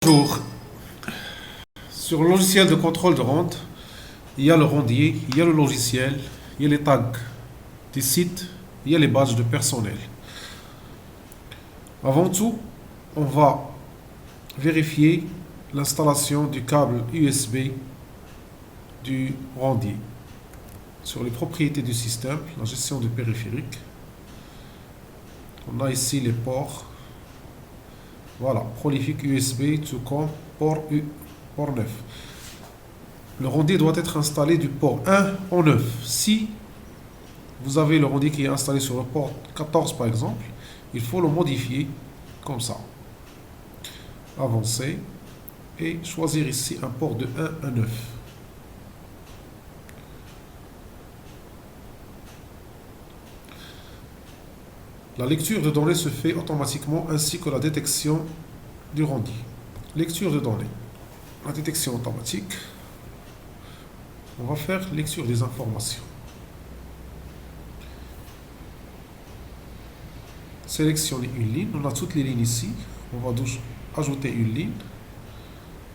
Bonjour. Sur le logiciel de contrôle de rente, il y a le rendier, il y a le logiciel, il y a les tags des sites, il y a les badges de personnel. Avant tout, on va vérifier l'installation du câble USB du rendier. Sur les propriétés du système, la gestion du périphérique, on a ici les ports. Voilà, prolifique USB to com, port 9. Le rendier doit être installé du port 1 au 9. Si vous avez le rendier qui est installé sur le port 14 par exemple, il faut le modifier comme ça. Avancer et choisir ici un port de 1 à 9. La lecture de données se fait automatiquement ainsi que la détection du rendier. Lecture de données. La détection automatique. On va faire lecture des informations. Sélectionner une ligne. On a toutes les lignes ici. On va ajouter une ligne.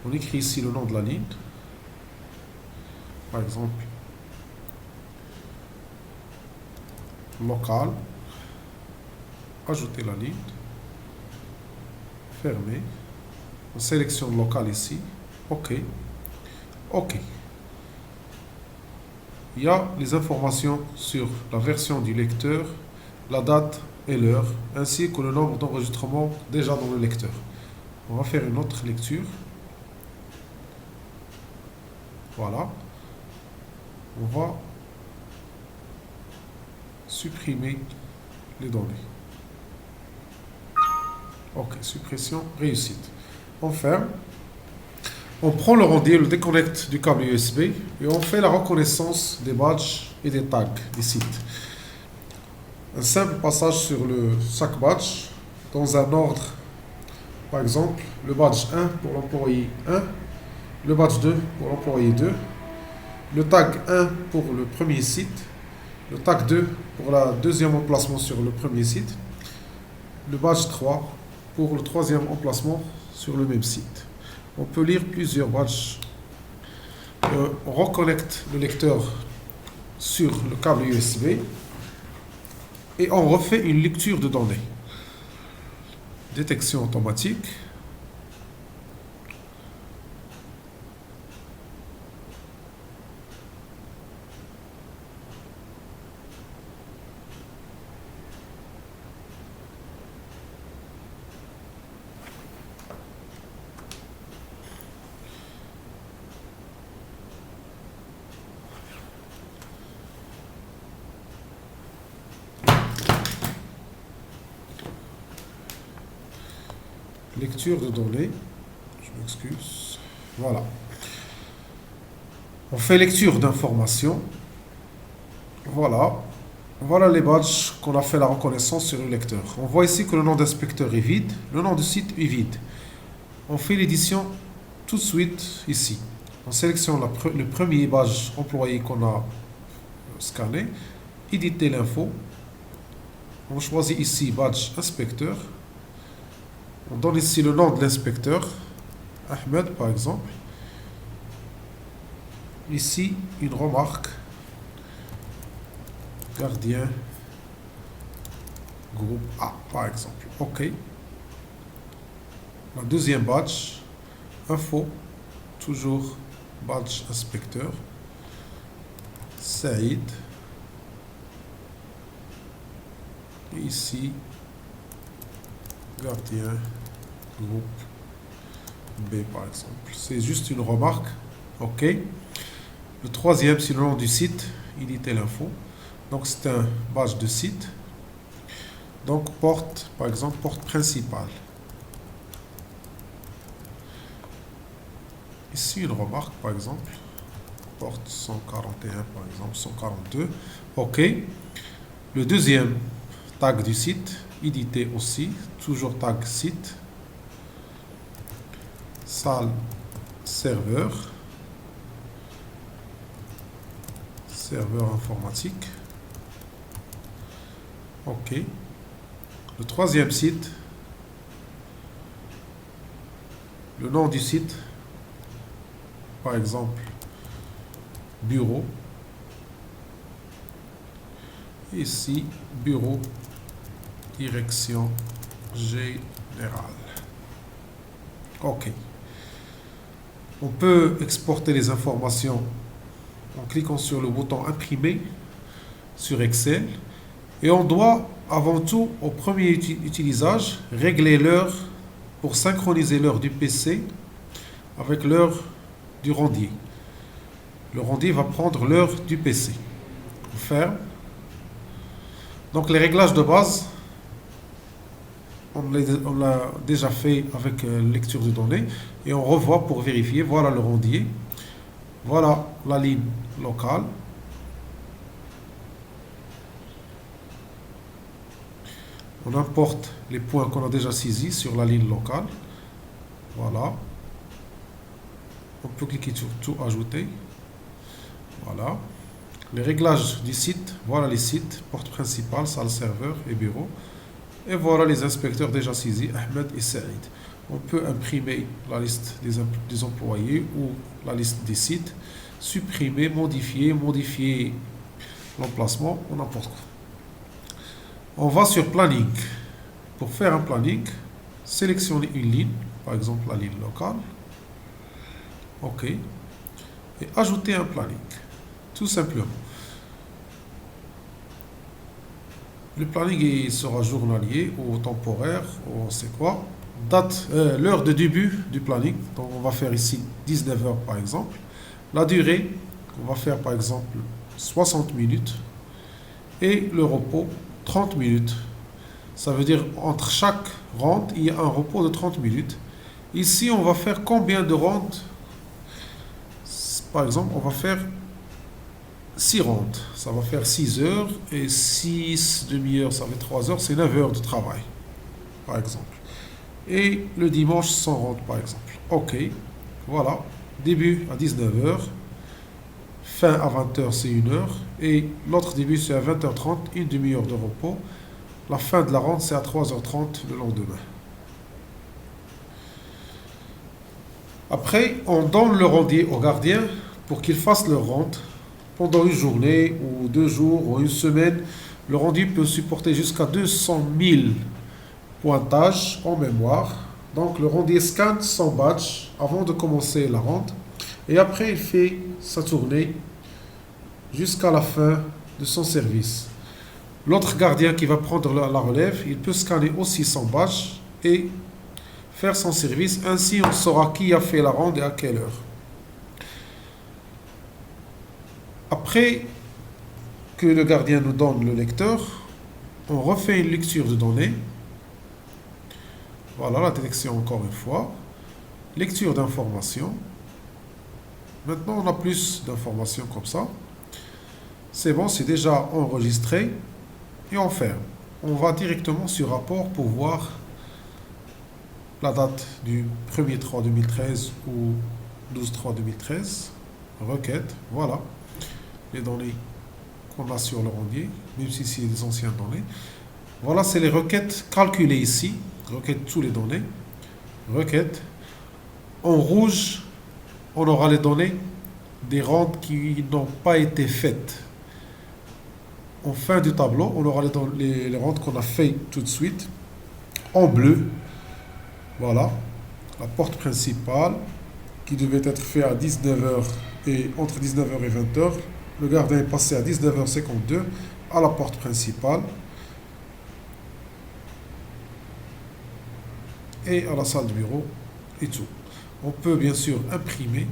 On écrit ici le nom de la ligne. Par exemple, local. Ajouter la ligne. Fermer. On sélectionne local ici. OK. OK. Il y a les informations sur la version du lecteur, la date et l'heure, ainsi que le nombre d'enregistrements déjà dans le lecteur. On va faire une autre lecture. Voilà. On va supprimer les données. OK, suppression réussite. On ferme. On prend le rendier, le déconnecte du câble USB et on fait la reconnaissance des badges et des tags des sites. Un simple passage sur le sac badge dans un ordre. Par exemple, le badge 1 pour l'employé 1, le badge 2 pour l'employé 2, le tag 1 pour le premier site, le tag 2 pour le deuxième emplacement sur le premier site, le badge 3 pour le troisième emplacement sur le même site. On peut lire plusieurs badges. On reconnecte le lecteur sur le câble USB et on refait une lecture de données. Détection automatique. Lecture de données. Je m'excuse. Voilà. On fait lecture d'informations. Voilà. Voilà les badges qu'on a fait la reconnaissance sur le lecteur. On voit ici que le nom d'inspecteur est vide, le nom du site est vide. On fait l'édition tout de suite ici. On sélectionne le premier badge employé qu'on a scanné, éditer l'info. On choisit ici badge inspecteur. On donne ici le nom de l'inspecteur, Ahmed par exemple. Ici, une remarque, gardien, groupe A par exemple. OK. La deuxième badge, info, toujours badge inspecteur, Saïd. Et ici, gardien, groupe B par exemple. C'est juste une remarque. OK. Le troisième, c'est le nom du site, éditer l'info. Donc c'est un badge de site. Donc porte, par exemple, porte principale. Ici une remarque, par exemple. Porte 141, par exemple, 142. OK. Le deuxième tag du site, éditer aussi, toujours tag site, salle serveur, serveur informatique. OK. Le troisième site, le nom du site, par exemple, bureau. Ici, bureau, direction générale. OK. On peut exporter les informations en cliquant sur le bouton imprimer sur Excel. Et on doit, avant tout, au premier utilisage, régler l'heure pour synchroniser l'heure du PC avec l'heure du rendier. Le rendier va prendre l'heure du PC. On ferme. Donc les réglages de base, on l'a déjà fait avec lecture de données et on revoit pour vérifier. Voilà le rendier. Voilà la ligne locale. On importe les points qu'on a déjà saisis sur la ligne locale. Voilà. On peut cliquer sur tout ajouter. Voilà. Les réglages du site, voilà les sites, porte principale, salle serveur et bureau. Et voilà les inspecteurs déjà saisis, Ahmed et Saïd. On peut imprimer la liste des employés ou la liste des sites, supprimer, modifier l'emplacement ou n'importe quoi. On va sur planning. Pour faire un planning, sélectionnez une ligne, par exemple la ligne locale. OK. Et ajouter un planning. Tout simplement. Le planning sera journalier ou temporaire, ou on sait quoi. Date, l'heure de début du planning. Donc on va faire ici 19 heures par exemple. La durée, on va faire par exemple 60 minutes. Et le repos, 30 minutes. Ça veut dire entre chaque ronde, il y a un repos de 30 minutes. Ici, on va faire combien de rondes? Par exemple, on va faire 6 rondes. Ça va faire 6 heures et 6 demi-heures, ça fait 3 heures. C'est 9 heures de travail, par exemple. Et le dimanche, 100 rondes, par exemple. OK. Voilà. Début à 19 heures. Fin à 20 heures, c'est 1 heure. Et l'autre début, c'est à 20h30, une demi-heure de repos. La fin de la ronde, c'est à 3h30 le lendemain. Après, on donne le rendier au gardien pour qu'il fasse le ronde. Pendant une journée, ou 2 jours, ou une semaine, le rendu peut supporter jusqu'à 200 000 pointages en mémoire. Donc le rendu scanne son badge avant de commencer la ronde. Et après, il fait sa tournée jusqu'à la fin de son service. L'autre gardien qui va prendre la relève, il peut scanner aussi son badge et faire son service. Ainsi, on saura qui a fait la ronde et à quelle heure. Après que le gardien nous donne le lecteur, on refait une lecture de données. Voilà la détection encore une fois. Lecture d'informations. Maintenant, on a plus d'informations comme ça. C'est bon, c'est déjà enregistré. Et on ferme. On va directement sur rapport pour voir la date du 1er 3 2013 ou 12 3 2013. Requête, voilà. Les données qu'on a sur le rendier, même si c'est des anciennes données. Voilà, c'est les requêtes calculées ici. Requête tous les données. Requête. En rouge, on aura les données des rondes qui n'ont pas été faites. En fin du tableau, on aura les rondes qu'on a fait tout de suite. En bleu, voilà, la porte principale qui devait être faite à 19h et entre 19h et 20h. Le gardien est passé à 19h52 à la porte principale et à la salle de bureau et tout. On peut bien sûr imprimer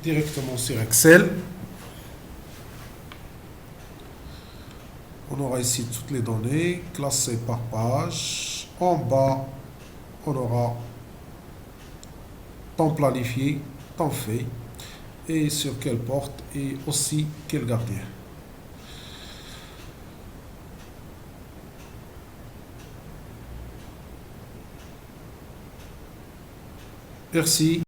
directement sur Excel. On aura ici toutes les données classées par page. En bas, on aura temps planifié, temps fait, et sur quelle porte et aussi quel gardien. Merci.